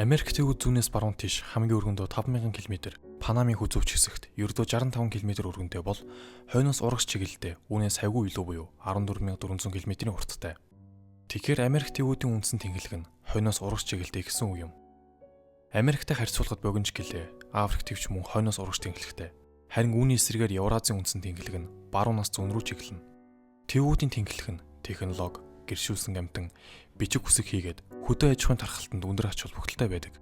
Америк төвд зүүнээс баруун тийш хамгийн өргөндөө 5000 км, Панамын хүзүүч хэсэгт ердөө 65 км өргөнтэй бол хойноос урагш чиглэлдээ үүнээс хавьгүй илүү буюу 14400 км-ийн урттай. Тэгэхээр Америк төвүүдийн үндсэн тэнхлэг нь хойноос урагш чиглэлдээ гэсэн үг юм. Америктай харьцуулахад богино гэлээ Африк төвч мөн хойноос урагш тэнхлэгтэй. Харин үүний эсрэгээр Евразийн үндсэн тэнхлэг нь баруунаас зүүн рүү чиглэнэ. Төвүүдийн тэнхлэг нь технологи, гэршүүлсэн амтан, бичиг хүсэг хийгээд хөдөө аж ахуйн тархалтанд өндөр ач холбогдолтой байдаг.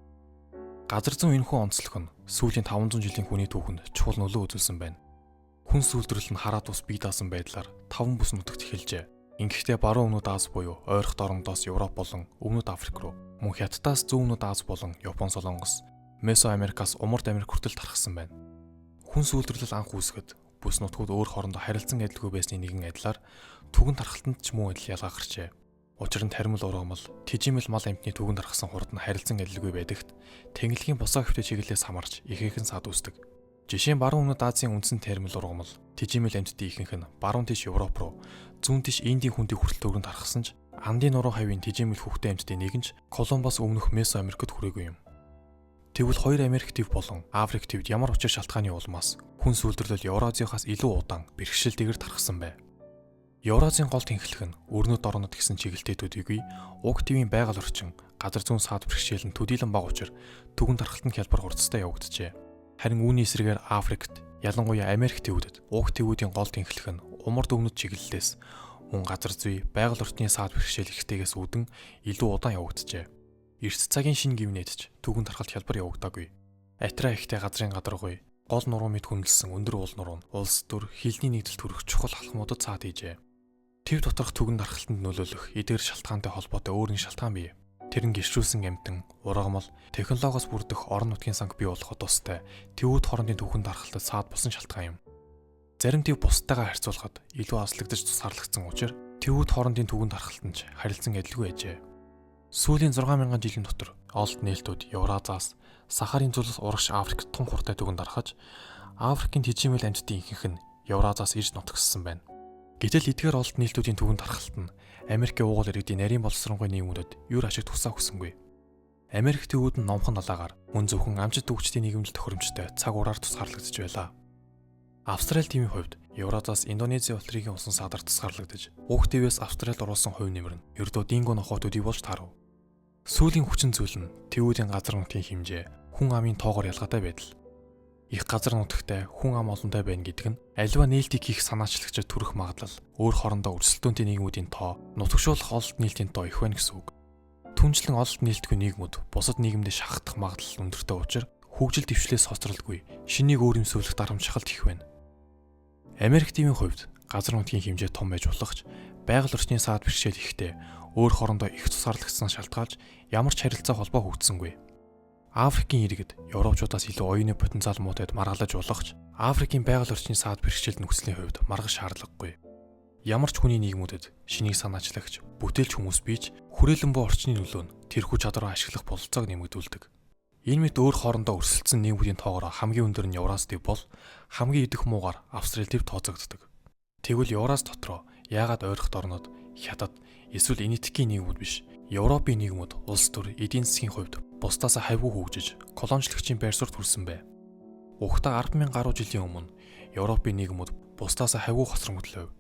Газар зүүн энэхүү онцлог нь сүүлийн 500 жилийн хүний түүхэнд чухал нөлөө үзүүлсэн байна. Хүн сүлдрэл нь хараад ус бие даасан байдлаар 5 бүс нутагт эхэлжээ. Ингэхдээ баруун өмнөд Аз буюу ойрхон орондоос Европ болон өмнөд Африк руу, мөн Хятадаас зүүн өмнөд Аз болон Япон солонгос, Месоамерикаас Умард Америк хүртэл тархсан байна. Хүн сүлдрэл анх үүсгэхэд бүс нутгууд өөр хоорондоо харилцан адилгүй байсны нэгэн адилаар түгэн тархалтанд ч мөн адил ялгаа гарчээ. Учир нь тармил ургамал, тижимэл мал амьтны түгэн тархсан хурд нь харилцан адилгүй байдагт тэнглэгийн босоо хөвтэй чиглэлээс хамаарч ихээхэн сад үүсдэг. Жишээ нь баруун өмнөд Азийн үндсэн тармил ургамал, тижимэл амьтдын ихэнх нь баруун тийш Европ руу, зүүн тийш Индийн хүндийг хүртэл төгрөн тархсан ч Андын нуруу хавийн тижимэл хөвгтэй амьтдын нэг нь ч Колумбас өмнөх Месоамерикт хүрээгүй юм. Тэгвэл хоёр Америк төв болон Африк төвд ямар учир шалтгааны улмаас хүн сүлдэрлэл Евразиохоос илүү удаан бэрхшээлтэйгээр тархсан бэ? Евразийн гол тэнхлэг нь өрнөд орнод гэсэн чиглэлтэй төдийгүй уг твийн байгаль орчин газар зүүн саад бэрхшээл нь төдийлөн бага учир түгэн тархалтанд хялбар хурцтай явагджээ. Харин үүний эсрэгээр Африкт, ялангуяа Америк төвүүдэд уг твүүдийн гол тэнхлэг нь умард өмнөд чиглэлээс мөн газар зүй байгаль орчны саад бэрхшээл ихтэйгээс үүдэн илүү удаан явагджээ. Эрт цагийн шинэ гивнэдч түгэн тархалт хялбар явагдаагүй. Атра ихтэй газрын гадаргуй, гол нуруу мэд хүнэлсэн өндөр уул нуруу нь улс төр хилний нэгдэлт хүрэх чухал халхмуудад цаад хийжээ. Тэв доторх түгэн тархалтанд нөлөөлөх эдгээр шалтгаантай холбоотой өөр нэг шалтгаан бий. Тэр нь гэршүүлсэн амтан, ургамал, технологиос бүрдэх орон нутгийн санг бий болоход тустай төвүүд хоорондын түгэн тархалтад цаад болсон шалтгаан юм. Зарим тэв бусдтайгаа харьцуулахад илүү аслагдаж тусгаарлагдсан учраас төвүүд хоорондын түгэн тархалтанд харилцан адилгүй байжээ. Сүүлийн 6000 жилийн дотор олд нээлтүүд Евразиас Сахарын зүлэс урагш Африкт тун хуртай түгэн дарахаж Африкийн тижимэл амьтдын ихэнх нь Евразиас ирж нутагссан байна. Гэтэл эдгээр олд нээлтүүдийн түгэн дарахалт нь Америкийн уугуул иргэдийн нарийн боловсронгуй нийгмүүдэд юр ашиг тусаа өгсөнгүй. Америк төвүүд нь номхон далаагаар мөн зөвхөн амжилт төвчдийн нийгэмдэл тохиромжтой цаг ураар тусгаарлагдж байлаа. Австрали тивийн хувьд Евразиас Индонези ултрын усан садар тусгаарлагдаж уг твээс Австралид оруулсан хувь нэмэр нь ердөө динго нохоотуудыг болж таарав. Сүүлийн хүчин зүйл нь твүүдийн газар нутгийн хэмжээ, хүн амын тоогоор ялгаатай байдал. Их газар нутагтай хүн ам олонтой байна гэдэг нь аливаа нээлтийг хийх санаачлагчид төрөх магадлал, өөр хоорондоо өрсөлдөөнтэй нийгмүүдийн тоо, нутагшуулах ололт нээлтийн тоо их байна гэсэн үг. Түнчлэн ололт нээлтгүй нийгмүүд бусад нийгэмдээ шахагдах магадлал өндөртэй учраас хөгжил дэвшлээс хоцролгүй, шинийг өөрөмсөөлөх дарамтшилт их байна. Америк тивийн хувьд газар нутгийн хэмжээ том байж болох ч байгаль орчны саад бэрхшээл ихтэй өөр хоорондоо их тусгаарлагдсан шалтгаалж ямар ч харилцаа холбоо хөгжсөнгүй. Африкийн иргэд Европчуудаас илүү оюуны потенциал муудад маргалаж болох ч Африкийн байгаль орчны саад бэрхшээл нөхцөлийн хувьд маргах шаардлагагүй. Ямар ч хүний нийгмүүдэд шинийг санаачлагч, бүтээлч хүмүүс бийж хүрээлэн буй орчны нөлөө нь тэрхүү чадвараа ашиглах бололцоог нэмэгдүүлдэг. Энэ мэт өөр хоорондоо өрсөлдсөн нийгмүүдийн тоогоор хамгийн өндөр нь Еврази төв бол хамгийн идэх муугаар Австрали төв тооцогддог. Тэгвэл Еврази дотроо яагаад ойрхот орнууд, Хятад эсвэл энэтхэгийн нийгмүүд биш, Европын нийгмүүд улс төр эдийн засгийн хувьд бусдаасаа хавьгүй хөгжиж, колоничлогчийн байр суурьд хүрсэн бэ? Угтаа 100000 гаруй жилийн өмнө Европын нийгмүүд бусдаасаа хавьгүй хоцрогдлоо.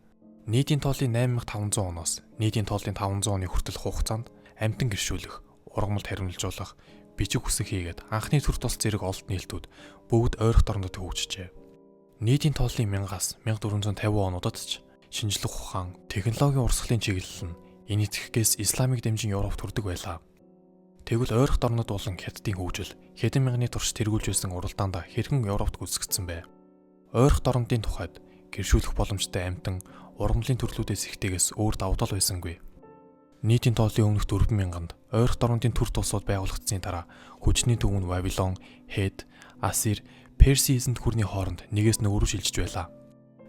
Нийтийн тооллын 8500 оноос нийтийн тооллын 500 оны хүртэлх хугацаанд амтан гэршүүлэх, ургамал таримлжуулах, бичиг хүсэг хийгээд анхны төр тус зэрэг олд нээлтүүд бүгд ойрхот орнод хөгжижээ. Нийтийн тооллын 1000-аас 1450 онуудад ч шинжлэх ухаан, технологийн урсгалын чиглэл нь энэтхэхгээс исламыг дэмжин Европт хүрдэг байлаа. Тэгвэл ойрхот орнод болон Хятадын хөгжил хэдэн мянганы турш тэргүүлж байсан уралдаанд хэрхэн Европт гүйцэгдсэн бэ? Ойрхот орнодын тухайд гэршүүлэх боломжтой амтан, ургамлын төрлүүдээс ихтэйгээс өөр давуу тал байсангүй. Нийтийн тооллын өмнөх 4000-нд ойрхот орнодын төр тусууд байгуулагдсны дараа хүчний төвөнд Вавилон, Хет, Ассир, Перси эзэнт гүрний хооронд нэгээс нүүрүү шилжиж байлаа.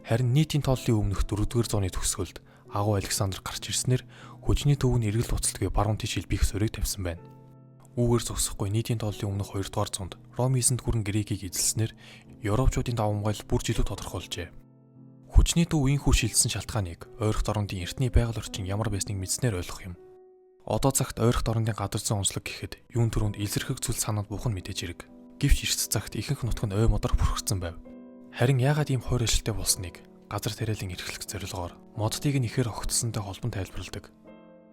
Харин нийтийн тооллын өмнөх 4-р зууны төгсгөлд агуу Александр гарч ирснээр хүчний төв нь эргэл буцалтгүй баруун тийш илбэх сөрийг тавьсан байна. Үүгээр зогсохгүй нийтийн тооллын өмнөх 2-р зуунд Ром эзэнт гүрэн Грекийг эзэлснээр Европчуудын давамгайл бүр илүү тодорхойлжээ. Хүчний төв үеийнхүү шилжсэн шалтгааныг ойрхот орнодын эртний байгаль орчин ямар байсныг мэдснээр ойлгох юм. Одоо цагт ойрхон орнын газар зүйн онцлог гэхэд юун төрөнд илэрхэг зүйл санаанд бухан мэдээж ирэг. Гэвч эрт цагт ихэнх нутг нь ой модрох бүрхэгцэн байв. Харин яагаад ийм хойр ажилттай болсныг газар тариалан эрхлэх зорилгоор моддыг нь ихээр огтсонтой холбон тайлбарладаг.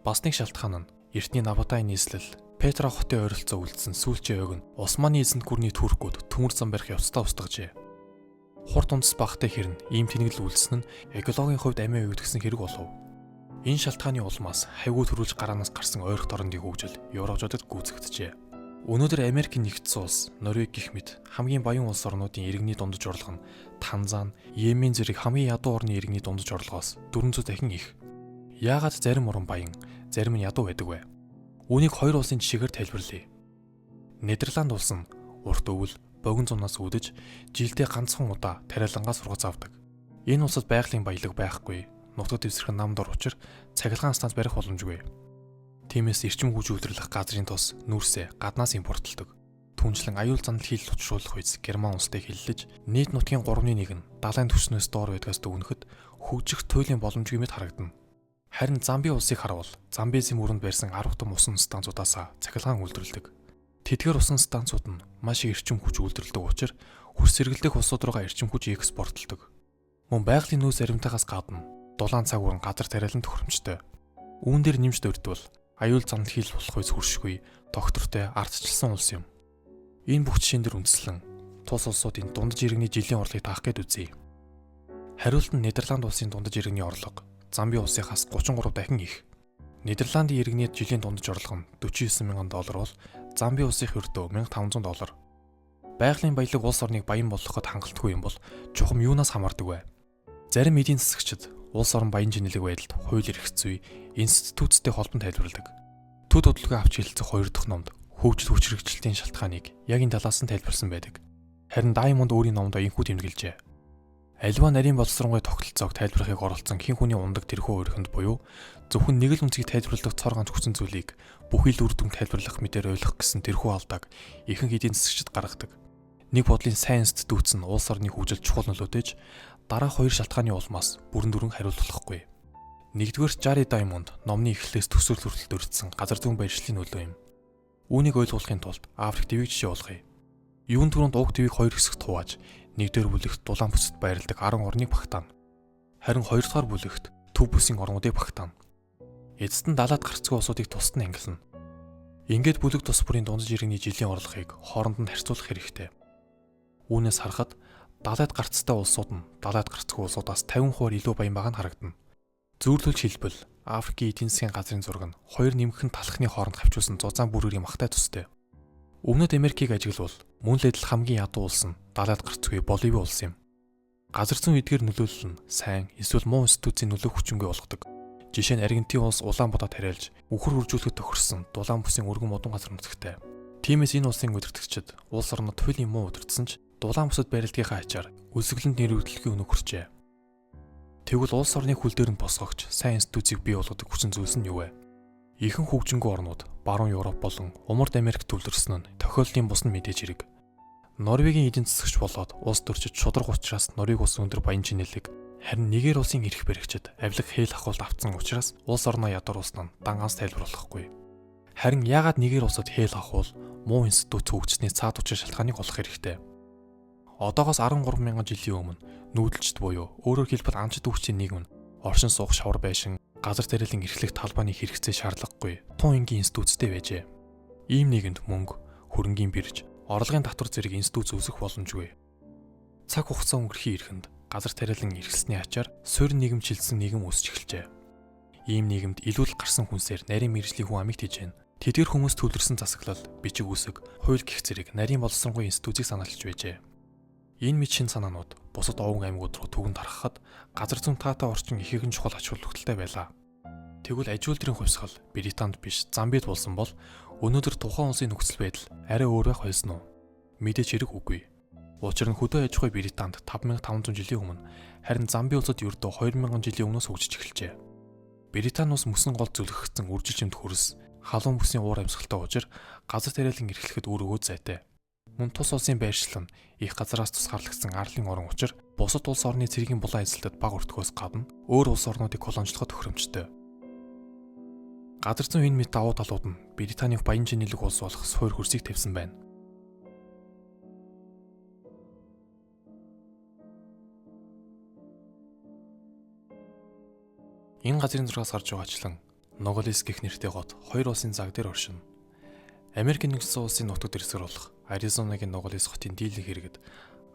Бас нэг шалтгаан нь эртний Набатай нийслэл Петра хотын ойролцоо үлдсэн сүүлчийн ойг нь Османы эзэнт гүрний туркууд төмөр зам барих явцдаа устгажээ. Хурд унтас багтай хэрнэ ийм тэнэгэл үлдсэн нь экологийн хувьд амиа өвдгсөн хэрэг болов. Энэ шалтгааны улмаас хайгуу төрүүлж гараанаас гарсан ойрхон орнын хөгжил Европчуудад гүйцэгджээ. Өнөөдөр Америкийн нэгдсэн улс, Норвег гэх мэт хамгийн баян улс орнуудын иргэний дундаж орлого нь Танзан, Йемен зэрэг хамгийн ядуу орны иргэний дундаж орлогоос 400 дахин их. Яагаад зарим орн баян, зарим нь ядуу байдаг вэ? Үүнийг хоёр улсын жишээгээр тайлбарлая. Нидерланд улс нь урт өвөл, богино зунаас үүдэж жилдээ ганцхан удаа тариалангаа сургац авдаг. Энэ улсад байгалийн баялаг байхгүй. Нутгад дэвсгэр нам дор учир цахилгаан станц барих боломжгүй. Тиймээс эрчим хүч үйлдвэрлэх газрын тус нүүрсээ гаднаас импортлдог. Түүнчлэн аюул занал хийл учруулах үеэс Герман улстай хэллэж нийт нутгийн 3/1 нь далайн түвшнээс доор байдгаас дүгнэхэд хөгжих туйлын боломжгүй мэт харагдана. Харин Замби улсыг харуул Замбезийн мөрөнд барьсан 10 том усан станцуудаас цахилгаан үйлдвэрлэдэг. Тэдгээр усан станцууд нь маш их эрчим хүч үйлдвэрлэдэг учраас хөрс сэргэлдэх улсууд руугаа эрчим хүч экспортлдог. Мөн байгалийн нөөц аримтайгаас гадна дулаан цаг уран газар тариалан төхөөрөмжтэй. Үүн дээр нэмж дурдвал аюул занал хийл болох үс хүршгүй доктортой ардчилсан улс юм. Энэ бүх жишээн дээр үндэслэн тус улсуудын дундаж иргэний жилийн орлогыг таах гээд үзье. Хариулт нь Нидерланд улсын дундаж иргэний орлого Замби улсынхаас 33 дахин их. Нидерландын иргэний жилийн дундаж орлого нь $49,000 бол Замби улсынх ердөө $1,500. Байгалийн баялаг улс орныг баян болгоход хангалтгүй юм бол чухам юунаас хамаардаг вэ? Зарим эдийн засагчид улс орон баян чинэлэг байдалд хууль эрх зүй, институттэй холбон тайлбарладаг. Төд удалгүй авч хэлцэх 2 дахь номд хөгжил хүч хэрэгжилтийн шалтгааныг яг энэ талаас нь тайлбарсан байдаг. Харин Даймонд өөрийн номд инхүү тэмдэглэжээ. Аливаа нарийн боловсронгуй тогтолцоог тайлбарахыг оролцсон хэн хүний ундаг тэрхүү өөрхөнд буюу зөвхөн нэг л үнцгийг тайлбарлах цор ганц хүчин зүйлийг бүхий л үр дүн тайлбарлах мэдээр ойлгох гэсэн тэрхүү алдааг ихэнх эдийн засагчид гаргадаг. Нэг бодлын сайн институт нь улс орны хөгжилд чухал нөлөөтэй дараах хоёр шалтгааны улмаас бүрэн дүрэн хариулт болохгүй. Нэгдүгээр Жари Даймонд номны эхлэлээс төсөөлөл хүртэл дурдсан газар зүйн баяршлын нөлөө юм. Үүнийг ойлгохын тулд Африк твийг жишээ болгоё. Юун түрүүнд уг твийг хоёр хэсэгт хувааж, нэгдүгээр бүлэгт дулаан бүсэд байрладаг 10 орныг багтаана. Харин хоёр дахь бүлэгт төв бүсийн орнуудыг багтаана. Эцэст нь далаад гарцгүй улсуудыг тусад нь ангилна. Ингээд бүлэг тус бүрийн дундаж иргэний жилийн орлогыг хооронд нь харьцуулах хэрэгтэй. Үүнээс харахад далайд гарцтай улсууд нь далайд гарцгүй улсуудаас 50% илүү баян байгаа нь харагдана. Зүйрлүүлж хэлбэл Африкийн эдийн засгийн газрын зураг нь хоёр нэмхэн талхны хооронд хавчуулсан зузаан бүрийн махтай төстэй. Өмнөд Америкийг ажиглавал мөн л адил хамгийн ядуу улс нь далайд гарцгүй Боливи улс юм. Газар зүйн эдгээр нөлөөлөл нь сайн эсвэл муу институцийн нөлөө хүчингүй болгодог. Жишээ нь Аргентин улс Улаанбаатар тариалж үхэр хуржүүлэхэд тохирсон дулаан бүсийн өргөн модон газар нутагтай. Тиймээс энэ улсын удирдагчид улс орнод туйлын муу удирдсан ч дулаан бүсэд барилдгийнхаа ачаар үлсгэлэнд нэр үүдэлгүй өнөг хүрчээ. Тэгвэл улс орны хөл дээр нь босгогч сайн институцийг бий болгодог хүчин зүйлс нь юу вэ? Ихэнх хөгжингүй орнууд, баруун Европ болон Умард Америк төвлөрсөн нь тохиолдлын бус нь мэдээж хэрэг. Норвегийн эдийн засагч болоод улс төрчид шударга учраас Норвег улс өндөр баян чинэлэг, харин Нигер улсын эрх баригчид авилга хээл ахуулт авцсан учраас улс орноо ядар улснаа дангаас тайлбарлахгүй. Харин яагаад Нигер улсад хээл ахуул муу институт хөгжсөний цаад учир шалтгааныг олох хэрэгтэй? Одоогоос 13,000 жилийн өмнө нүүдэлчд буюу өөрөөр хэлбэл анчид хүчийн нийгэм нь оршин суух шавар байшин, газар тариалан эрхлэх талбайны хэрэгцээ шаардлагагүй тун энгийн институттэй байжээ. Ийм нийгэмд мөнгө, хөрөнгийн бирж, орлогын татвар зэрэг институт үүсэх боломжгүй. Цаг хугацаа өнгөрөхийн эрэхэнд газар тариалан эрхэлсэний ачаар суурь нийгэмчилсэн нийгэм үүсч эхэлжээ. Ийм нийгэмд илүүл гарсан хүнсээр нарийн мэргэжлийн хүн амийг тижээн. Тэдгээр хүмүүс төвлөрсөн засаглал, бичиг үсэг, хууль гэх зэрэг нарийн боловсронгуй институтыг санаалж байжээ. Энэ мэд шин санаанууд бусад овон аймагуд руу түгэнд харахад газар зүйн таатай орчин ихээхэн чухал ач холбогдолтой байлаа. Тэгвэл аж үйлдвэрийн хувьсгал Британд биш Замбид болсон бол өнөөдөр тухайн улсын нөхцөл байдал арай өөр байх байсан уу? Мэдээж хэрэг үгүй. Учир нь хөдөө аж ахуй Британд 5500 жилийн өмнө, харин Замби улсад ердөө 2000 жилийн өмнөөс хөгжиж эхэлжээ. Британи улс мөсөн гол зүлгэгдсэн үржилжимд хөрс, халуун бүсийн уур амьсгалтай учир газар тариалан эрхлэхэд өргөө зайтай. Мөн тус улсын байршил нь их газараас тусгаарлагдсан арлын орон учир бусад улс орны цэргийн булан эзэлтэд бага өртгөөс гадна өөр улс орнуудыг колоничлоход тохиромжтой. Газар зүйн энэ мэт давуу талууд нь Британийг баян чинэлэг улс болох суур хөрсийг тавьсан байна. Энэ газрын зургаас гарч байгаачлан Ноголис гэх нэртэй гот хоёр улсын заг дээр оршино. Америк нэгдсэн улсын нутаг дэвсгэр болох Аризонагийн Ноголис хотын дийлэнх иргэд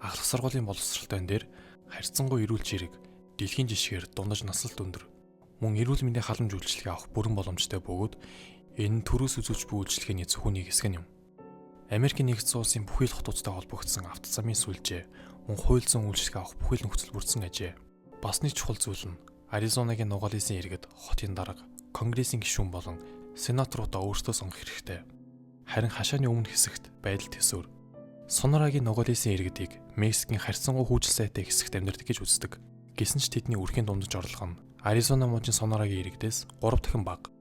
ахлах сургуулийн боловсролтойн дээр харьцангуй эрүүл чирэг, дэлхийн жишгээр дундаж наслалт өндөр, мөн эрүүл мэндийн халамж үйлчилгээ авах бүрэн боломжтой бөгөөд энэ нь төрөөс үзүүлж буй үйлчилгээний зөвхөн нэг хэсэг юм. Америк нэгдсэн улсын бүхий л хотуудтай холбогдсон автозамын сүлжээ, мөн хууль зүйн үйлчилгээ авах бүхий л нөхцөл бүрдсэн ажээ. Бас нэг чухал зүйл нь Аризонагийн Ноголисын иргэд хотын дарга, конгрессийн гишүүн болон сенаторуудаа өөрсдөө сонгох хэрэгтэй. Харин хашааны өмнө хэсэгт байдал төсөөр. Сонорагийн Ноголисын иргэдийг Мексикийн харьцангуй хүчил сайтай хэсэгт амьдардаг гэж үздэг. Гэсэн ч тэдний үрхийн дундаж орлого нь Аризона мужийн Сонорагийн иргэдээс 3 дахин бага.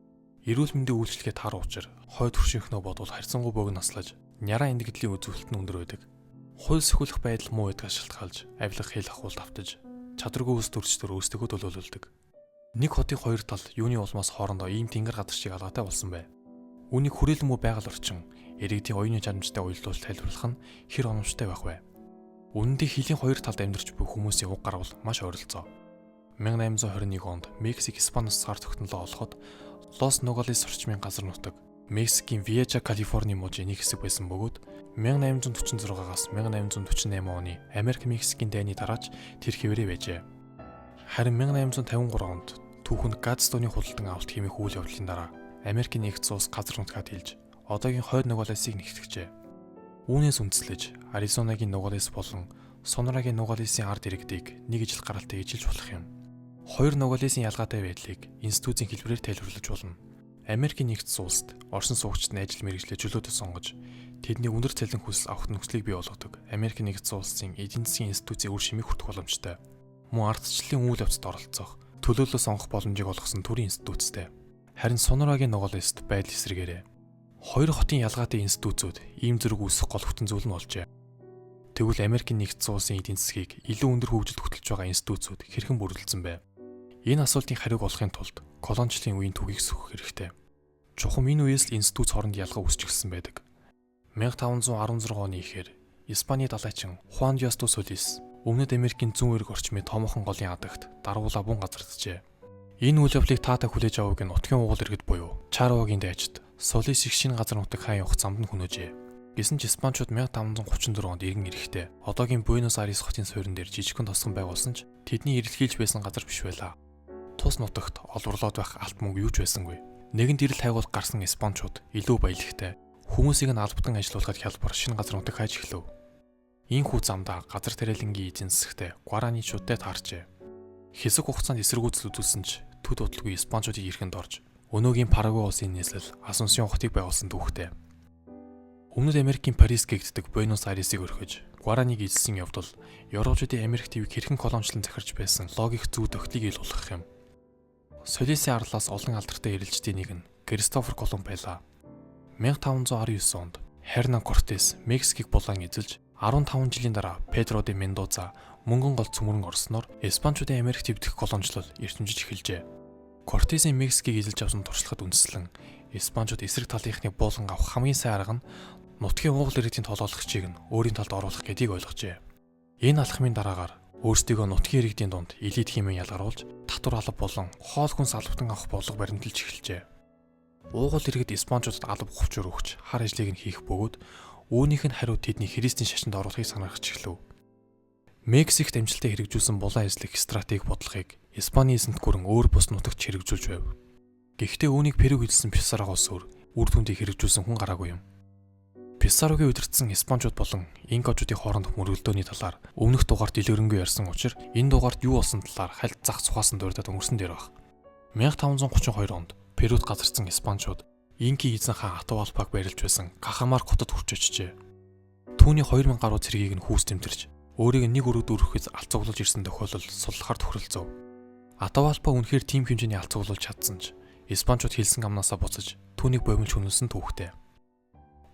Эрүүл мэндийн үйлчилгээ тар учир хойд хөршийнхнөө бодвол харьцангуй богино наслаж, няраа эндэгдлийн үзүүлэлт нь өндөр байдаг. Хууль сөхүүлэх байдал муу байдгаас шалтгаалж, авилга хэл ахуул давтаж, чадваргүй үс төрчдөр өөрсдөө төлөөлөлдөг. Нэг хотын хоёр тал юуны улмаас хоорондоо ийм тэнгэр газар шиг алгаатай болсон бай. Үүнийг хүрээлэн муу байгаль орчин, иргэдийн оюуны чадамжтай уялдуулж тайлбарлах нь хэр оновчтой байх вэ? Үнэндээ хилийн хоёр талд амьдарч буй хүмүүсийн уг гарвал маш ойролцоо. 1821 онд Мексик Испаноос цаар тогтнолоо олоход Лос Ноголис орчмын газар нутаг Мексикийн Виажа Калифорни мужийн нэг хэсэг байсан бөгөөд 1846-аас 1848 оны Америк-Мексикийн дайны дараач тэр хэвээрээ байжээ. Харин 1853 онд түүхэнд Гадстооны худалдан авалт хэмээх үйл явдлын дараа Америк нэгдсэн улс газар нутгаад хэлж одоогийн хойд Ноголисыг нэгтгэжээ. Үүнээс үндэслэж Аризонагийн Ноголис болон Сонорагийн Ноголисын ард иргэдийг нэг ижил гаралтай ижilж болох юм. Хоёр Ноголисын ялгаатай байдлыг институтийн хэлбэрээр тайлбарлаж болно. Америк нэгдсэн улсад оршин суугчид нь ажил мэргэжлээ чөлөөтэй сонгож, тэдний өндөр цалин хүсэл авах нөхцөлийг бий болгодог Америк нэгдсэн улсын эдийн засгийн институцийн үр шимийг хүртэх боломжтой. Мөн ардчлалын үйл явцад оролцох, төлөөлөл сонгох боломжийг олгосон төрийн институттэй. Харин Сонорагийн Ноголист байдал эсрэгээрээ хоёр хотын ялгаатай институтууд ийм зэрэг үүсэх гол хүчин зүйл нь болжээ. Тэгвэл Америк нэгдсэн улсын эдийн засгийг илүү өндөр хөгжилд хөтлөж байгаа институтууд хэрхэн бүрэлдсэн бэ? Энэ асуултын хариуг олохын тулд колоничлын үеийн түүхийг сөхөх хэрэгтэй. Чухам энэ үеэс л институт хооронд ялгаа үүсч эхэлсэн байдаг. 1516 оны эхээр Испаний далайчин Хуан Диасту Солис Өмнөд Америкийн зүүн эрг орчмын томоохон голын адагт дарвуулаа бун газарджээ. Энэ үйл явдлыг таатай хүлээж авах нь нутгийн угуул иргэд буюу Чаровагийн дайчид Солис их шинэ газар нутаг хаан явах замд нь хүнөөжээ. Гэсэн ч Испанчууд 1534 онд иргэн ирэхдээ одоогийн Буэнос Айрес хотын суурин дээр жижигхэн тосгон байгуулсан ч тэдний эрэлхийлж байсан газар биш байлаа. Тус нутагт олборлоод байх алт мөнгө юу ч байсангүй. Нэгэн дэрэл хайгуул гарсан Испанчууд илүү баялагтай хүмүүсийг нь албатан ажилуулахад хялбар шинэ газар нутаг хайж эхлэв. Ийхүү замдаа газар тариалангийн эзэн засагтай гуараничуудтай таарчээ. Хэсэг хугацаанд эсэргүүцэл үзүүлсэн ч төд удалгүй Испанчуудыг эрхэнд орж өнөөгийн Парагвай улсын нийслэл Асунсьон хотыг байгуулсан түүхтэй. Өмнөд Америкийн Парис гэгддэг Буэнос Айресыг орхиж Гуараниг эзэлсэн явдал Европчуудын Америк твийг хэрхэн колоничлон захирч байсан логик зүй тогтлыг ил болгох юм. Солисын арлаас олон алдартай эрэлжтийн нэг нь Кристофер Колумб байлаа. 1519 онд Хернан Кортес Мексикийг булан эзэлж 15 жилийн дараа Педро де Мендоза мөнгөн гол цөмөрн орсноор Испанчуудын Америк твь дэх колоничлол эрчимжиж эхэлжээ. Кортесийн Мексикийг эзэлж авсан туршлагад үндэслэн Испанчууд эсрэг талынхны буулган авах хамгийн сайн арга нь нутгийн угуул иргэдийн толгойлогчийг нь өөрийн талд оруулах гэдгийг ойлгожээ. Энэ алхмын дараагаар өөрсдийгөө нутгийн иргэдийн дунд элит хэмээн ялгаруулж татвар алба болон хоол хүнс албатан авах бодлого баримталж эхэлжээ. Угуул иргэд Испанчуудад алба хувьчуур өгч хар ажлыг нь хийх бөгөөд үүнийх нь хариу тэдний христийн шашинд оруулахыг санаарч эхлэв. Мексикт амжилттай хэрэгжүүлсэн булан ажлын стратеги бодлогыг Испани эзэнт гүрэн өөр бус нутагт хэрэгжүүлж байв. Гэхдээ үүнийг Перу хэлсэн Писарагоос өөр үр дүндийг хэрэгжүүлсэн хүн гараагүй юм. Писарогийн удирдсан Испанчууд болон Инкачуудын хоорондох мөргөлдөөний талаар өмнөх дугаарт дэлгэрэнгүй ярьсан учраас энэ дугаарт юу болсон талаар хальт зах цухаасан дурдаад өнгөрсөн дээр баг. 1532 онд Перуд газарсан Испанчууд Инки эзэн хаан Атавалпаг барилж байсан Кахамар хотод хүрч очжээ. Түүний 2000 гаруй цэргийг нь хүүс тэмтэрч өөрийг нэг өрөөд өргөхөд алцуглуулж ирсэн тохиолдол суллахаар тохиролцов. Атавалпа үнэхээр тийм хэмжээний алцуглуулж чадсан ч Испанчууд хэлсэн амнаасаа буцаж түүнийг бомилж хүнэлсэн түүхтэй.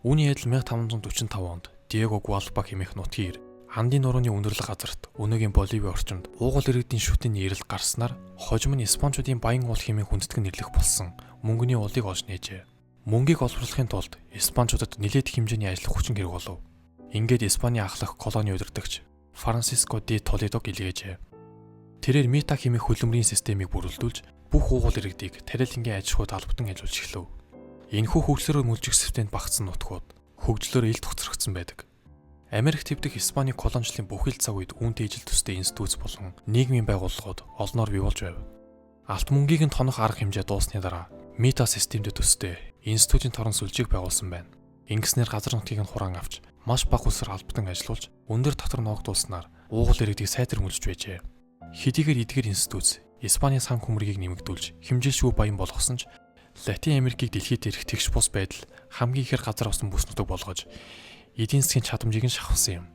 Үүний адил 1545 онд Диего Гуалпа хэмээх нутгийн ир Андын нурууны өндөрлөг газарт өнөөгийн Боливи орчимд уугуул иргэдийн шүтэн нэрэл гарснаар хожим нь Испанчуудын баян уул хэмээн хүндэтгэн нэрлэх болсон мөнгөний уулыг олж нээжээ. Мөнгийг олборлохын тулд Испанчуудад нэлээд хэмжээний ажил хүчин хэрэг болов. Ингээд Испани ахлах колони удирдагч Франсиско де Толедог илгээжээ. Тэрээр Мита хэмээх хөлбөмбөрийн системийг бүрэлдүүлж бүх уугуул иргэдийг тариалангийн аж ахуйд албатан ажиллуулж эхлэв. Энэхүү хөгжлөөр мөлжигсвтэнд багтсан нутгууд хөгжлөөр ил тугцрагдсан байдаг. Америк твдэх Испани колоничлын бүхэл цаг үед үүнтэй ижил төстэй институт болон нийгмийн байгууллагууд олноор бий болж байв. Алт мөнгийг нь тонох арга хэмжээ дуусны дараа Мита системд төстэй институтын торон сүлжээг байгуулсан байна. Ингэснээр газар нутгийг нь хураан авч маш бага улсаар албатан ажиллуулж өндөр татвар ногдуулснаар уугуул иргэдийг сайтармөлж байжээ. Хэдийгээр эдгээр институт Испаний сан хүмрийг нэмэгдүүлж хэмжээлшгүй баян болгосон ч Латин Америкийг дэлхийд ирэх тэгш бус байдал хамгийн ихээр газар авсан бүс нутаг болгож эдийн засгийн чадамжийг нь шахавсан юм.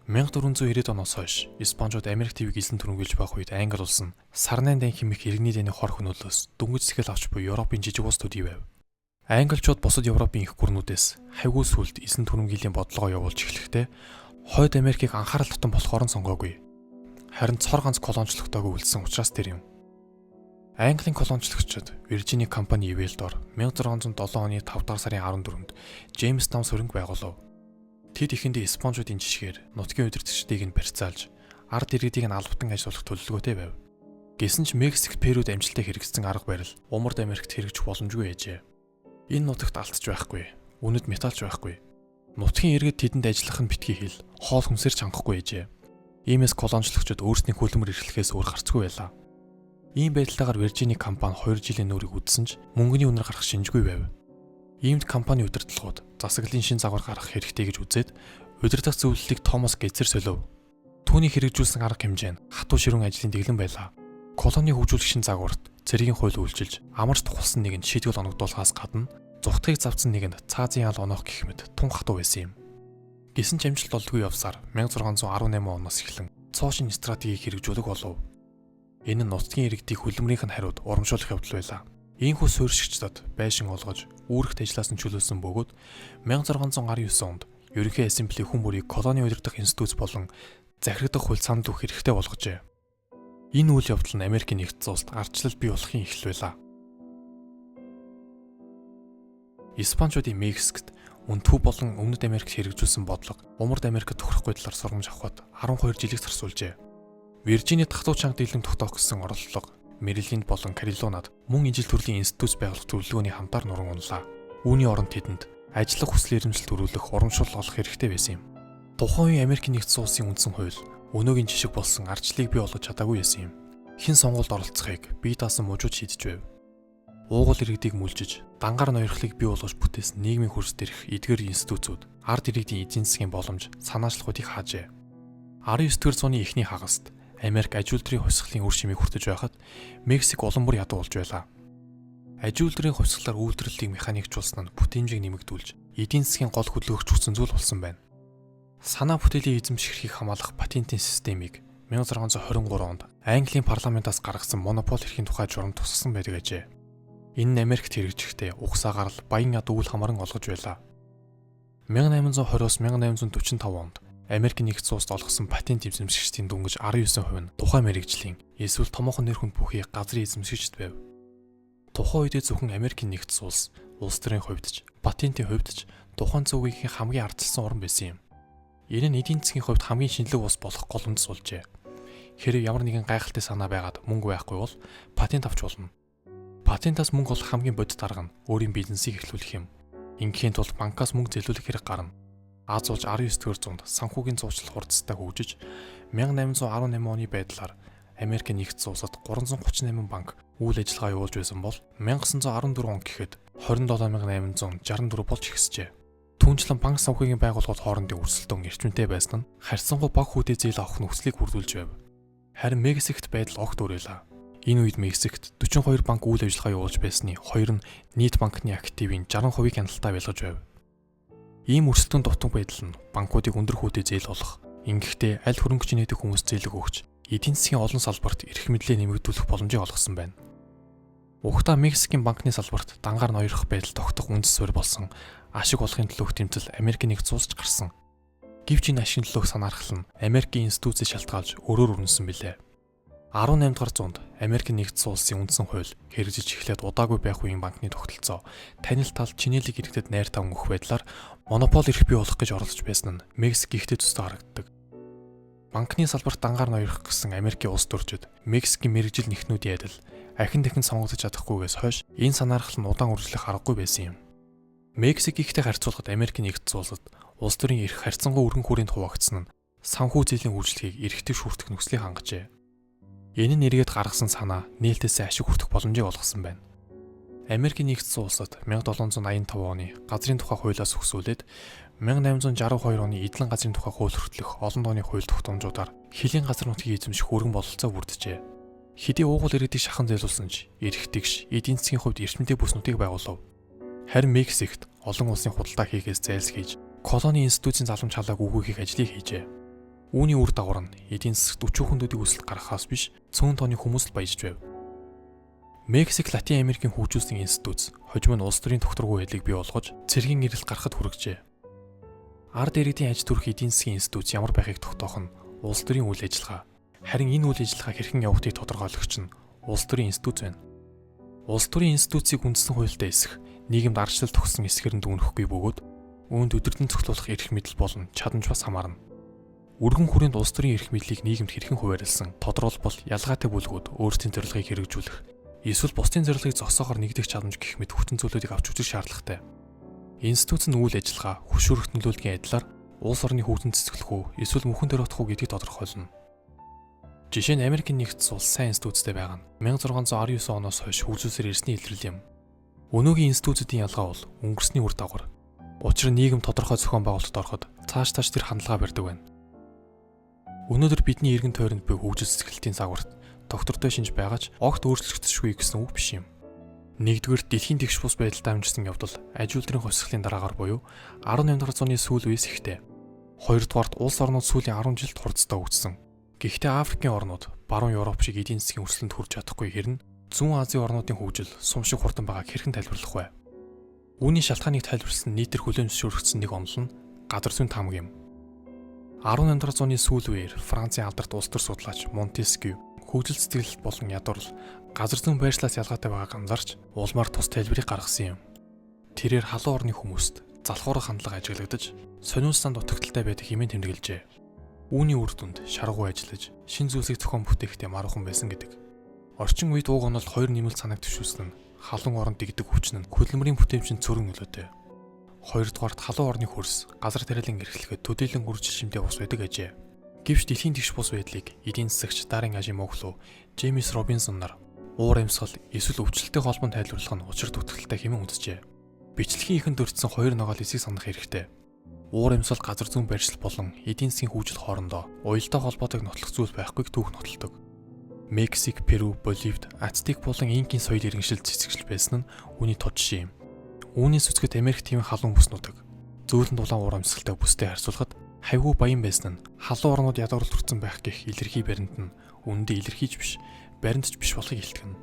1490-ад оноос хойш Испанчууд Америк твийг эзэн түрэмгийлж байх үед Англи улс нь Сарнайн дайн хэмээх иргэний дэний хор хөнөөлөөс дөнгөж сэхэл авч буй Европын жижиг улс төдий байв. Англичууд бусад Европын их гүрнүүдээс хайгуу сүлд эзэн түрэмгийллийн бодлогоо явуулж эхлэхдээ хойд Америкийг анхаарал татан болохоор нь сонгоогүй. Харин цор ганц колоничлогтойгоо үлдсэн учраас тэр юм. Английн колоничлогчид Виржини компани ивэлдор 1607 оны 5 дахь сарын 14-нд Джеймстаун сөрөнг байгуулав. Тэд ихэндээ Испанчуудын жишгээр нутгийн удирдагчдыг нь барьцаалж, ард иргэдийг нь албатан ажиллуулах төлөвлөгөөтэй байв. Гэсэн ч Мексик, Перуд амжилттай хэрэгжсэн арга барил Умард Америкт хэрэгжих боломжгүй ээжээ. Энэ нутагт алдаж байхгүй, үнэт металч байхгүй. Нутгийн иргэд тэдэнд ажиллах нь битгий хэл, хоол хүнсээр чангахгүй ээжээ. Иймээс колоничлогчид өөрсдийн хөлбөмбөр эрхлэхээс өөр гарцгүй байлаа. Ийм байдлаагаар Виржини компани 2 жилийн нүүрийг үдсэн ч мөнгөний үнэр гарах шинжгүй байв. Иймд компани удирдлагууд засаглалын шин загвар гаргах хэрэгтэй гэж үзээд удирдах зөвлөлийг Томас Гетцер солив. Түүний хэрэгжүүлсэн арга хэмжээ нь хатуу ширүүн ажлын дэглэн байлаа. Колони хөгжүүлэх шин загварт цэргийн хууль үйлчилж амарч тухалсан нэгэнд шийдвэр оногдуулахаас гадна зүхтгийг завцсан нэгэнд цаазын ял оноох гэх мэт тун хатуу байсан юм. Гэсэн ч амжилт олдгүй явсаар 1618 оноос эхлэн цоошин стратегийг хэрэгжүүлэх болов. Энэ нь нутгийн иргэдийг хөлбөмбөрийнх нь хариуд урамшуулах явдал байлаа. Ийхүү суурьшигчдад байшин олгож үүрэгт ажилласан нь чөлөөсөн бөгөөд 1619 онд Ерөнхий ассамблей хүн бүрийг колони удирдах институт болон захирагдах хууль санал өгөх хэрэгтэй болгожээ. Энэ үйл явдал нь Америкийн нэгдсэн улсад ардчлал бий болохын эхлэл байлаа. Испанчуудын Мексикт Үнэт болон Өмнөд Америкт хэрэгжүүлсэн бодлого Умард Америкт тохирохгүй талаар сургамж авахад 12 жилийг зарцуулжээ. Виржини татуу чанга дийлэн тогтоох гэсэн орлого Мэриленд болон Каролинад мөн ижил төрлийн институт байгуулах төлөвлөгөөний хамтаар нуран унлаа. Үүний оронд тэдэнд ажиллах хүсэл эрмэлзэл төрүүлэх урамшуул олох хэрэгтэй байсан юм. Тухайн үеийн Америкийн нэгдсэн улсын үндсэн хууль өнөөгийн жишг болсон ардчлалыг бий болгож чадаагүй байсан юм. Хэн сонгуульд оролцохыг бие даасан мужууд шийдэж байв. Уугуул иргэдийг мүлжиж, дангаар ноёрхлыг бий болгож бүтээсэн нийгмийн хөрс дээрх эдгээр институтууд ард иргэдийн эдийн засгийн боломж, санаачлалуудыг хаажээ. 19-р зууны эхний хагаст Америк аж үйлдвэрийн хувьсгалын үр шимийг хүртэж байхад Мексик улам бүр ядуу болж байлаа. Аж үйлдвэрийн хувьсгалаар үйлдвэрлэлийг механикчуулсан нь бүтээн хэмжээг нэмэгдүүлж, эдийн засгийн гол хөдөлгөгч хүчин зүйл болсон байна. Санаа бүтээлийн эзэмших эрхийг хамгаалах патентын системийг 1623 онд Английн парламентаас гаргасан монопол эрхийн тухай журам тусгасан байдаг ажээ. Энэ нь Америкт хэрэгжихдээ угсаа гарал баян яд үйл хамааран олгож байлаа. 1820-оос 1845 онд Америкийн нэгдсэн улсад олгосон патент эзэмшигчдийн дөнгөж 19% нь тухайн мэргэжлийн эсвэл томоохон нэр хүнд бүхий газрын эзэмшигчд байв. Тухайн үедээ зөвхөн Америкийн нэгдсэн улс төрийн хувьд ч, патентийн хувьд ч тухайн зөвгийн хамгийн ардчилсан орн байсан юм. Энэ нь эдийн засгийн хувьд хамгийн шинэлэг улс болох гол үндэс болжээ. Хэрэв ямар нэгэн гайхалтай санаа байгаад мөнгө байхгүй бол патент авч болно. Патентаас мөнгө олох хамгийн бодит арга нь өөрийн бизнесийг эхлүүлэх юм. Ингээхийн тулд банкаас мөнгө зээлүүлэх хэрэг гарна. Аз улж 19-р зуунд санхүүгийн зуучлал хурцтай хөгжиж 1818 оны байдлаар Америкийн нэгдсэн улсад 338 банк үйл ажиллагаа явуулж байсан бол 1914 он гэхэд 27864 болж ихсжээ. Түүнчлэн банк санхүүгийн байгууллагууд хоорондын өрсөлдөөн эрчимтэй байсан нь харьцангуй бага хүүтэй зээл авах нөхцөлийг бүрдүүлж байв. Харин Мексикт байдал огт өөрөөлөө. Энэ үед Мексикт 42 банк үйл ажиллагаа явуулж байсны 2 нь нийт банкны активын 60%-ийг хяналтаа байлгаж байв. Ийм өрсөлдөөн дутуу байдал нь банкуудыг өндөр хүүтэй зээл олох, ингэхдээ аль хөрөнгөж нээдэг хүмүүс зээлэг өгч, эдийн засгийн олон салбарт эрх мэдлээ нэмэгдүүлэх боломжийг олгосон байна. Угтаа Мексикийн банкны салбарт дангаар ноёрох байдал тогтох үндэс суурь болсон ашиг олохын төлөөх тэмцэл Америкийн нэгдсэн улсад гарсан. Гэвч энэ ашиглалыг санаархал нь Америкийн институтыг шалтгаалж өрөөр өрнөсөн билээ. 18 дугаар зуунд Америкийн нэгдсэн улсын үндсэн хууль хэрэгжиж эхлээд удаагүй байх үеийн банкны тогтолцоо танил тал Чинэлийг иргэдэд найр таван өгөх байдлаар монопол эрх бий болох гэж оролдож байсан нь Мексик ихтэй төстэй харагддаг. Банкны салбарт дангаар ноёрох гэсэн Америкийн улс төрчид Мексикийн мэргэжил нэгтнүүдийн адил ахин дахин сонгогдож чадахгүйгээс хойш энэ санаархал нь удаан үргэлжлэх аргагүй байсан юм. Мексик ихтэй харьцуулахад Америкийн нэгдсэн улсад улс төрийн эрх харьцангуй өргөн хүрээнд хуваагдсан нь санхүү зээлийн үйлчлэгийг эрхтэй шүүртэх нөхцөлийг хангажээ. Энэ нь эргээд гаргасан санаа нээлтээсээ ашиг хүртэх боломжийг олгосон байна. Америкийн нэгдсэн улсад 1785 оны газрын тухай хуулиас өгсүүлээд 1862 оны эдлэн газрын тухай хууль хүртэлх олон тооны хууль тогтоомжуудаар хилийн газар нутгийг эзэмших өргөн бололцоо бүрджээ. Хэдий уугуул иргэдийг шахан зайлуулсан ч эрх тэгш эдийн засгийн хувьд эрчимтэй бүс нутгийг байгуулав. Харин Мексикт олон улсын худалдаа хийхээс зайлсхийж колони институтын заламж халааг үгүйхийг ажлыг хийжээ. Үүний үр дагавар нь эдийн засагт өчүүхэндүүдийг үүсэлт гаргахаас биш цөөн тооны хүмүүст баяжж байв. Мексик Латин Америкийн хөгжүүлсэн институт хожим нь улс төрийн тогтворгүй байдлыг бий болгож цэргийн ирэлт гаргахад хүргэжээ. Ард иргэдийн аж төрөх эдийн засгийн институт ямар байхыг тогтоох нь улс төрийн үйл ажиллагаа. Харин энэ үйл ажиллагаа хэрхэн явагдгийг тодорхойлогч нь улс төрийн институт байна. Улс төрийн институцийг үндсэн хуультай эсэх, нийгэмд арчлал тогтсон эсэхэр нь дүгнэхгүй бөгөөд үүнд өдөртөн цогцлуулах эрх мэдэл болон чадамж бас хамаарна. Өргөн хүрээнд улс төрийн эрх мэдлийг нийгэмд хэрхэн хуваарлсан тодорхойлбол ялгаатай бүлгүүд өөрсдийн зорилгыг хэрэгжүүлэх, эсвэл бусдын зорилгыг зогсоохоор нэгдэх чадамж гэх мэт хүчин зүйлүүдийг авч үзэх шаардлагатай. Институт нь үйл ажиллагаа, хөшөөрөх нөлөөллийн адилаар улс орны хөгжин цэцгэлэх үү, эсвэл мөхөн төрөхдөх үү гэдгийг тодорхойлно. Жишээ нь Америкийн нэгдсэн улс сайн институттэй байгаа нь 1619 оноос хойш хөгжүүлсээр ирсний илрэл юм. Өнөөгийн институтуудын ялгаа бол өнгөрсний үр дагавар. Учир нь нийгэм тодорхой зохион байгуулалтад ороход цааш тэр хандлага барьдаг байна. Өнөөдөр бидний эргэн тойронд буй хөгжил сэтгэлтийн загварт доктортой шинж байгаач огт өөрчлөгдөшгүй гэсэн үг биш юм. Нэгдүгээр дэлхийн тэгш бус байдалд амжирсан явдал аж үйлдвэрийн хувьсгалын дараагаар буюу 18 дугаар зууны сүүл үеэс ихтэй. Хоёрдугаарт улс орнууд сүүлийн 10 жилд хурцтай хөгжсөн. Гэхдээ Африкийн орнууд баруун Европ шиг эдийн засгийн өрсөлдөнд хүрч чадахгүй хэрнэ Зүүн Азийн орнуудын хөгжил сум шиг хурдан байгааг хэрхэн тайлбарлах вэ? Үүний шалтгааныг тайлбарласан нийтэр хүлээн зөвшөөрөгдсөн нэг онол нь газар зүйн таамаг юм. 18 дугаар зууны сүүл үеэр Францын алдарт улс төр судлаач Монтескью хөгжил сэтгэл болон ядуурл газар зүйн байршлаас ялгаатай байгааг анзаарч улмаар тус тайлбарыг гаргасан юм. Тэрээр халуун орны хүмүүст залхуурах хандлага ажиглагдаж сониун санд утагталтай байдаг хэмээн тэмдэглэжээ. Үүний үр дүнд шаргуу ажиллаж шин зүйлсийг зохион бүтээхдээ маруухан байсан гэдэг. Орчин үед ууг онол хоёр нэмэлт санааг төвшүүлсэн нь халуун оронд дэгдэг хүчин нь хөдөлмөрийн бүтээмжинд цөрөн нөлөөтэй. Хоёрдугаарт халуун орны хөрс газар тариалан эрхлэхэд төдийлөн үржил шимтэй ус байдаг ажээ. Гэвч дэлхийн тэгш бус байдлыг эдийн засагч Дарин Ажимоглу, Джеймс Робинсон нар уур амьсгал эсвэл өвчлөлтэй холбоон тайлбарлах нь учир дутагдaltaй хэмээн үзжээ. Бичлэгийн ихэнд дурдсан хоёр ногоол эсийг санах хэрэгтэй. Уур амьсгал газар зүйн байршил болон эдийн засгийн хөгжил хоорондоо уялдаа холбоотойг нотлох зүйл байхгүйг түүх нотолдог. Мексик, Перу, Боливд Ацтек болон Инкийн соёл иргэншил цэцгэлж байсан нь үүний тод жишээ юм. Үүнээс үзэхэд Америк тийм халуун бүс нутаг зөөлөн дулаан уур амьсгалтай бүстэй харьцуулахад хавьгүй баян байсан нь халуун орнууд ядуурлт хүрсэн байх гэх илэрхий баримт нь үнэндээ илэрхийж биш, баримтч биш болохыг илтгэн.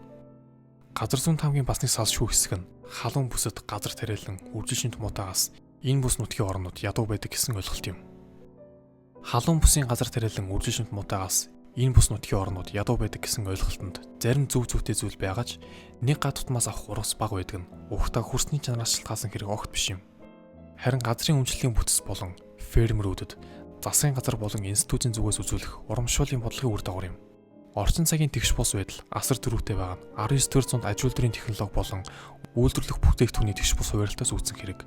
Газар зүйн таамагийн бас нэг салшгүй хэсэг нь халуун бүсэд газар тариалан үржил шинт муутаагаас энэ бүс нутгийн орнууд ядуу байдаг гэсэн ойлголт юм. Халуун бүсийн газар тариалан үржил шинт муутаагаас энэ бүс нутгийн орнууд ядуу байдаг гэсэн ойлголтод зарим зөв зүйтэй зүйл байгаач нэг га тутмаас авах ургас баг байдаг нь ухтаа хөрсний чанараас шалтгаалсан хэрэг огт биш юм. Харин газрын үйлчлэлийн бүтэц болон фермерүүдэд засгийн газар болон институтын зүгээс үзүүлэх урамшууллын бодлогын үр дагавар юм. Орчин цагийн тэгш бус байдал асар төрөвтэй байгаа нь 19-р зуунд аж үйлдвэрийн технологи болон үйлдвэрлэх бүтээгдэхүүний тэгш бус хуваарлтаас үүдсэн хэрэг.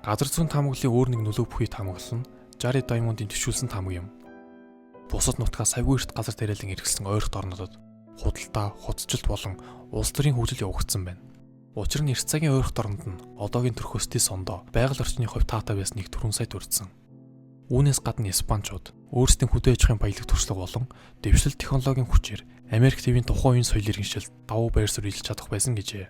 Газар зүйн таамаглалын өөр нэг нөлөө бүхий таамаглал нь Jared Diamond-ийн төвшүүлсэн таамаг юм. Бусад нутгаас саягүй эрт газар тариалан эргэлсэн ойролт орнуудад худалдаа, хуцжилт болон улс төрийн хөгжил явагдсан байна. Учир нь эрт цагийн ойролт орнод нь одоогийн төрхөстэй сондоо байгаль орчны хувь таатай байсныг 4 сая төрдсөн. Үүнээс гадна Испанчууд өөрсдийн хөдөө аж ахуйн баялаг туршлага болон дэвшил технологийн хүчээр Америк тивийн тухайн үеийн соёл иргэншилд давуу байр суурь илж чадах байсан гэжээ.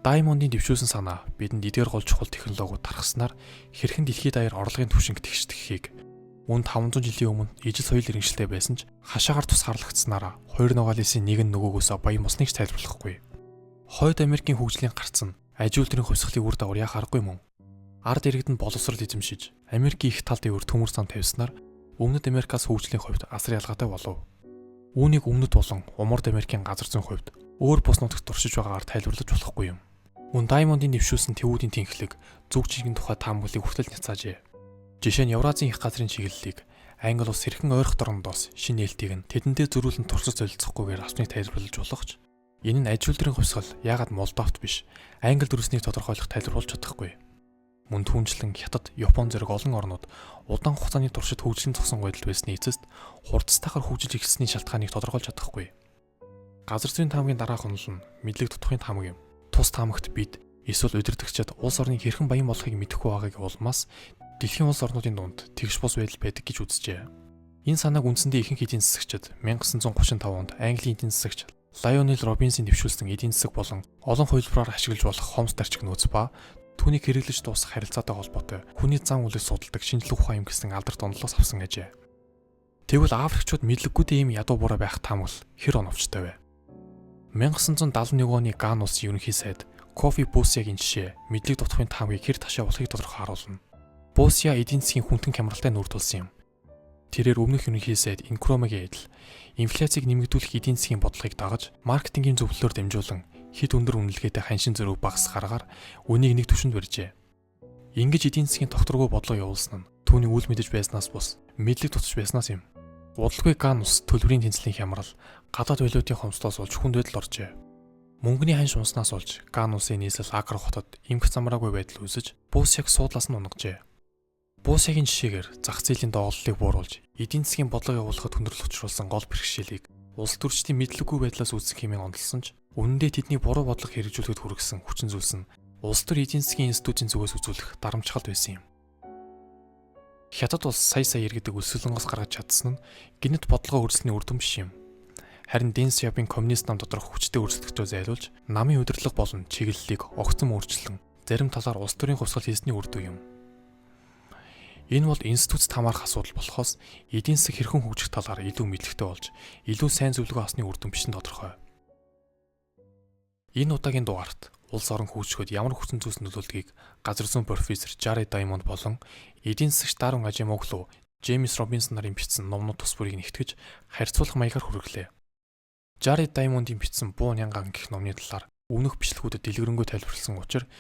Diamond-ийн дэвшүүлсэн санаа бидэнд эдгээр гол чухал технологиуд тархснаар хэрхэн дэлхийд даяар орлогын түвшинг тэгшдэхийг үнд 500 жилийн өмнө ижил соёл иргэншилтэй байсан ч хашаагаар тусгаарлагдсанараа хоёр ногоолын нэг нь нөгөөгөөсөө баян мосныг ч тайлбарлахгүй. Хойд Америкийн хөгжлийн гарц нь аж үйлдвэрийн хувьсгалын үр дагавар яхаарахгүй мөн. Ард иргэд нь боловсрол эзэмшиж, Америкийн их талдын өр төмөр зам тавьснаар Өмнөд Америкаас хөгжлийн хувьд асар ялгаатай болов. Үүнийг Өмнөд болон Умард Америкийн газар зүйн хувьд өөр бус нутагт туршиж байгаагаар тайлбарлаж болохгүй юм. Мөн Даймондын нэвшүүлсэн тэвүүдийн тэнхлэг зүг жингийн тухай таамаглалыг хүртэл няцаажээ. Жишээ нь Евразийн их газрын чиглэлийг Англи улс хэрхэн ойрох дорнодоос шинэ нээлтийг нь тэдэндээ зөрүүлэн туршиж солилцохгүйгээр авсныг тайлбарлаж болох ч энэ нь аж үйлдвэрийн хувьсгал яагаад Молдовт биш Англид өрснгийг тодорхойлох тайлбарлаж чадахгүй. Мөн түүнчлэн Хятад, Япон зэрэг олон орнууд удаан хугацааны туршид хөгжлийн зогсон байдал байсны эцэст хурдцтайгаар хөгжиж эхэлсний шалтгааныг тодорхойлж чадахгүй. Газар зүйн таамагийн дараах онол нь мэдлэг дутхын таамаг юм. Тус таамагт бид эсвэл удирдагчид улс орныг хэрхэн баян болохыг мэдэхгүй байгааг улмаас дэлхийн улс орнуудын дунд тэгш бус байдал байдаг гэж үзжээ. Энэ санааг үндсэндээ ихэнх эдийн засагчид 1935 онд Английн эдийн засагч Лайонел Робинсын дэвшүүлсэн эдийн засаг болон олон хувилбараар ашиглаж болох Хомс тарчиг нөөц ба түүнийг хэрэглэж дуусах харилцаатай холбоотой хүний зан үйлийг судалдаг шинжлэх ухаан юм гэсэн алдарт онолоос авсан ажээ. Тэгвэл Африкчууд мэдлэггүйдээ ийм ядуу буруу байх таамаглал хэр оновчтой вэ? 1971 оны Ган улсын ерөнхий сайд Кофи Босиягийн жишээ мэдлэг дутхын таамагийг хэр ташаа болохыг тодорхой харуулна. Босия эдийн засгийн хүнтэн хямралтай нүүр тулсан юм. Тэрээр өмнөх ерөнхий сайд Инкромагийн адил инфляцийг нэмэгдүүлэх эдийн засгийн бодлогыг дагаж маркетингийн зөвлөлөөр дамжуулан хэд өндөр үнэлгээтэй ханшин зөрүүг багас гаргаар үнийг нэг түвшинд барьжээ. Ингэж эдийн засгийн тогтворгүй бодлого явуулсан нь түүний үйл мэдэж байснаас бус мэдлэг дутж байснаас юм. Удалгүй Ган улс төлбөрийн тэнцлийн хямрал гадаад валютын хомсдоос болж хүнд байдал оржээ. Мөнгөний ханш унснаас болж Ган улсын нийслэл Акра хотод эмх замраагүй байдал үүсэж Босияг суудлаас нь унгажээ. Босиягийн жишээгээр зах зээлийн доголдолыг бууруулж эдийн засгийн бодлого явуулахад хүндрэл учруулсан гол бэрхшээлийг улс төрчдийн мэдлэггүй байдлаас үүсэх хэмээн онцлсон ч үнэндээ тэдний буруу бодлого хэрэгжүүлэхэд хүргэсэн хүчин зүйлс нь улс төр эдийн засгийн институтын зүгээс үзүүлэх дарамтчилт байсан юм. Хятад улс сая иргэдэг өсвөлнгоос гаргаж чадсан нь гинэт бодлогоо өөрчлөсний үр дүн биш юм. Харин Дэн Сяопин коммунист нам доторх хүчтэй өрсөлдөгчөө зайлуулж намын удирдлага болон чиглэлийг огцом өөрчлөн зарим талаар улс төрийн хувьсгал хийсний үр дүн юм. Энэ бол институтс хамаарах асуудал болохоос эдийн засаг хэрхэн хөгжих талаар илүү мэдлэгтэй болж илүү сайн зөвлөгөө авсны үр дүн биш нь тодорхой. Энэ удаагийн дугаарт улс орон хөгжихөд ямар хүчин зүйлс нөлөөлдгийг газар зүйн профессор Jared Diamond болон эдийн засагч Дарвин Ажимоглу, Джеймс Робинсон нарын бичсэн номнууд тус бүрийг нэгтгэж харьцуулах маягаар хүргэлээ. Jared Diamond-ийн бичсэн Буу Нянган гэх номны талаар өмнөх бичлэгүүдэд дэлгэрэнгүй тайлбарласан учраас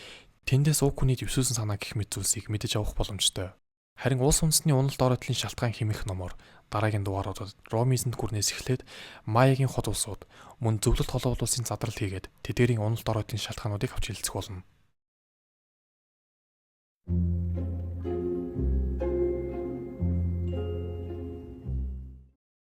тэндээс уг хүний дэвшүүлсэн санаа гэх мэт зүйлсийг мэдэж авах боломжтой. Харин улс үндэстний уналт ороодлын шалтгаан хэмээх номоор дараагийн дугааруудад Ромизэнд гүрнээс эхлээд Маягийн хот улсууд мөн зөвлөлт холбоот улсын задралт хийгээд тэдгээрийн уналт ороодлын шалтгаануудыг авч хэлцэх болно.